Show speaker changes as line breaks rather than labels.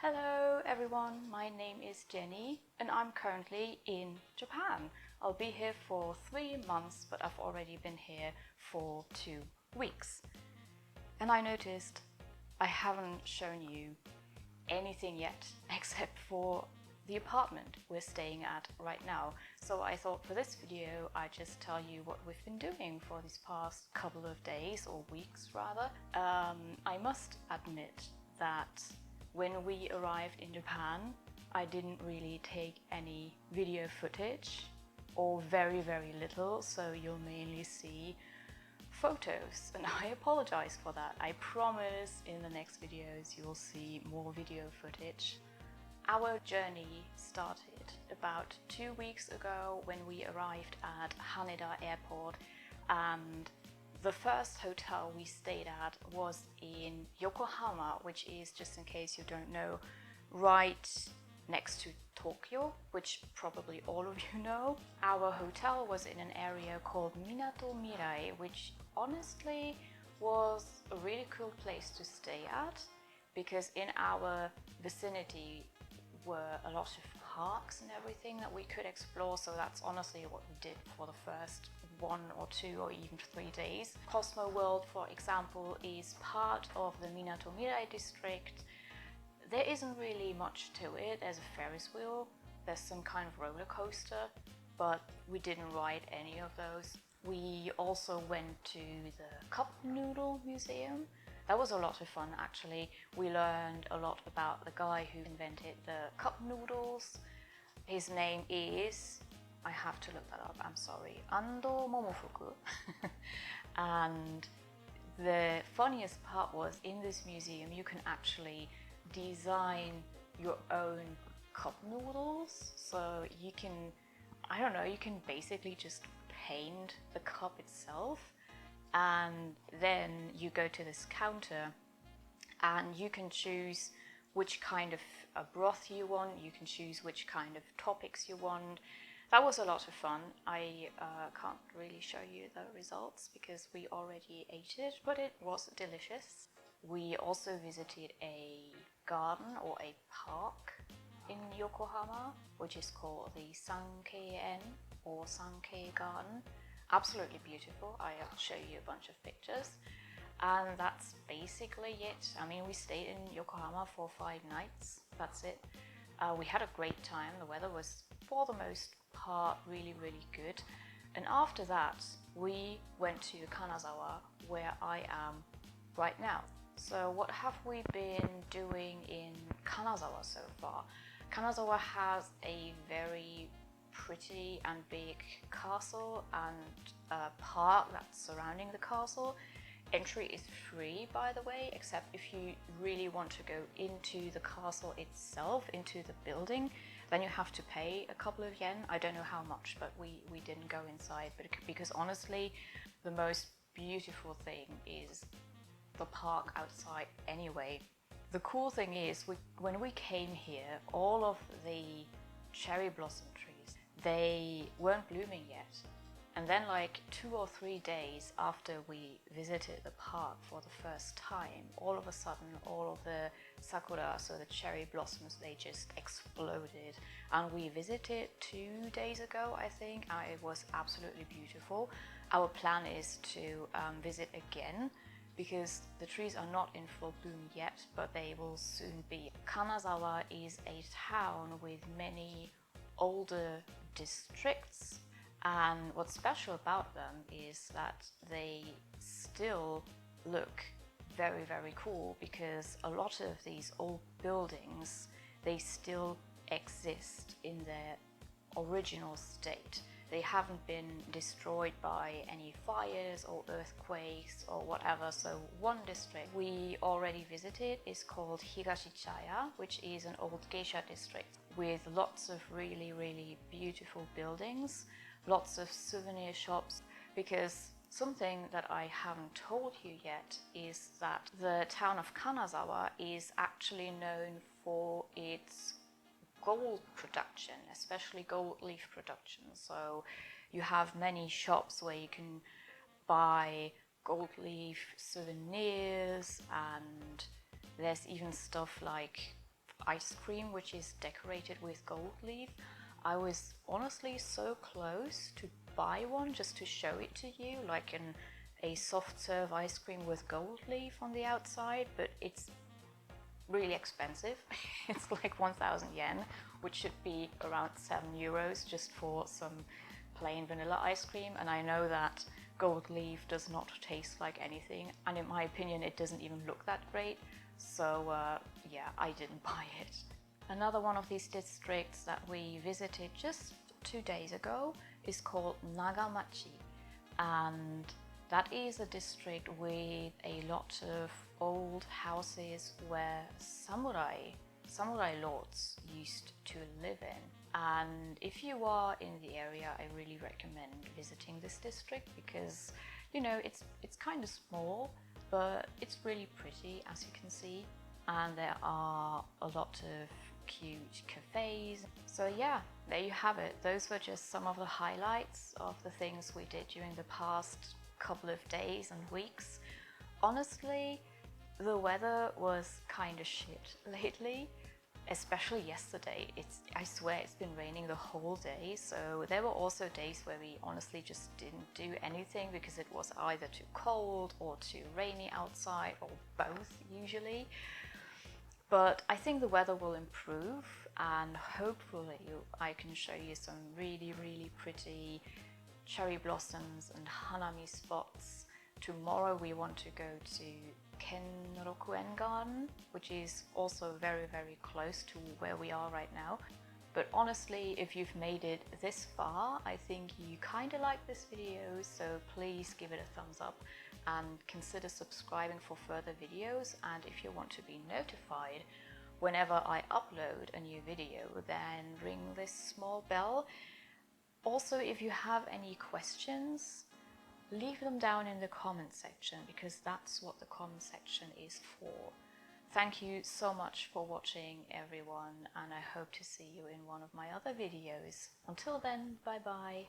Hello everyone, my name is Jenny and I'm currently in Japan. I'll be here for 3 months, but I've already been here for 2 weeks. And I noticed I haven't shown you anything yet except for the apartment we're staying at right now. So I thought for this video I'd just tell you what we've been doing for these past couple of days or weeks rather. I must admit that when we arrived in Japan, I didn't really take any video footage or very little, so you'll mainly see photos, and I apologize for that. I promise in the next videos you'll see more video footage. Our journey started about 2 weeks ago when we arrived at Haneda Airport, and the first hotel we stayed at was in Yokohama, which is, just in case you don't know, right next to Tokyo, which probably all of you know. Our hotel was in an area called Minato Mirai, which honestly was a really cool place to stay at, because in our vicinity were a lot of parks and everything that we could explore, so that's honestly what we did for the first 1 or 2 or even 3 days. Cosmo World, for example, is part of the Minato Mirai district. There isn't really much to it. There's a Ferris wheel, there's some kind of roller coaster, but we didn't ride any of those. We also went to the Cup Noodle Museum. That was a lot of fun actually. We learned a lot about the guy who invented the cup noodles. His name is, I have to look that up, I'm sorry, Ando Momofuku. And the funniest part was, in this museum you can actually design your own cup noodles. So you can, I don't know, you can basically just paint the cup itself, and then you go to this counter and you can choose which kind of broth you want, you can choose which kind of topics you want. That was a lot of fun. I can't really show you the results because we already ate it, but it was delicious. We also visited a garden or a park in Yokohama, which is called the Sankei-en or Sankei Garden. Absolutely beautiful. I'll show you a bunch of pictures. And that's basically it. I mean, we stayed in Yokohama for 5 nights. That's it. We had a great time. The weather was, for the most part, really good. And after that, we went to Kanazawa, where I am right now. So what have we been doing in Kanazawa so far? Kanazawa has a very pretty and big castle and a park that's surrounding the castle. Entry is free, by the way, except if you really want to go into the castle itself, into the building, then you have to pay a couple of yen. I don't know how much, but we didn't go inside, but because honestly the most beautiful thing is the park outside anyway. The cool thing is, when we came here, all of the cherry blossom trees, they weren't blooming yet. And then like 2 or 3 days after we visited the park for the first time, all of a sudden all of the sakura, so the cherry blossoms, they just exploded. And we visited 2 days ago, I think, and it was absolutely beautiful. Our plan is to visit again, because the trees are not in full bloom yet, but they will soon be. Kanazawa is a town with many older districts, and what's special about them is that they still look very cool, because a lot of these old buildings, they still exist in their original state. They haven't been destroyed by any fires or earthquakes or whatever. So one district we already visited is called Higashichaya, which is an old geisha district with lots of really beautiful buildings, lots of souvenir shops. Because something that I haven't told you yet is that the town of Kanazawa is actually known for its gold production, especially gold leaf production. So you have many shops where you can buy gold leaf souvenirs, and there's even stuff like ice cream which is decorated with gold leaf. I was honestly so close to buy one just to show it to you, like a soft serve ice cream with gold leaf on the outside, but it's really expensive. It's like 1,000 yen, which should be around 7 euros just for some plain vanilla ice cream. And I know that gold leaf does not taste like anything, and in my opinion it doesn't even look that great, so yeah, I didn't buy it. Another one of these districts that we visited just 2 days ago is called Nagamachi, and that is a district with a lot of old houses where samurai lords used to live in. And if you are in the area, I really recommend visiting this district because, you know, it's kind of small, but it's really pretty, as you can see. And there are a lot of cute cafes. So yeah, there you have it. Those were just some of the highlights of the things we did during the past couple of days and weeks. Honestly, the weather was kind of shit lately, especially yesterday. I swear it's been raining the whole day, so there were also days where we honestly just didn't do anything because it was either too cold or too rainy outside, or both usually. But I think the weather will improve, and hopefully I can show you some really pretty cherry blossoms and hanami spots. Tomorrow we want to go to Kenrokuen Garden, which is also very close to where we are right now. But honestly, if you've made it this far, I think you kind of like this video, so please give it a thumbs up and consider subscribing for further videos. And if you want to be notified whenever I upload a new video, then ring this small bell. Also, if you have any questions, leave them down in the comment section, because that's what the comment section is for. Thank you so much for watching, everyone, and I hope to see you in one of my other videos. Until then, bye bye.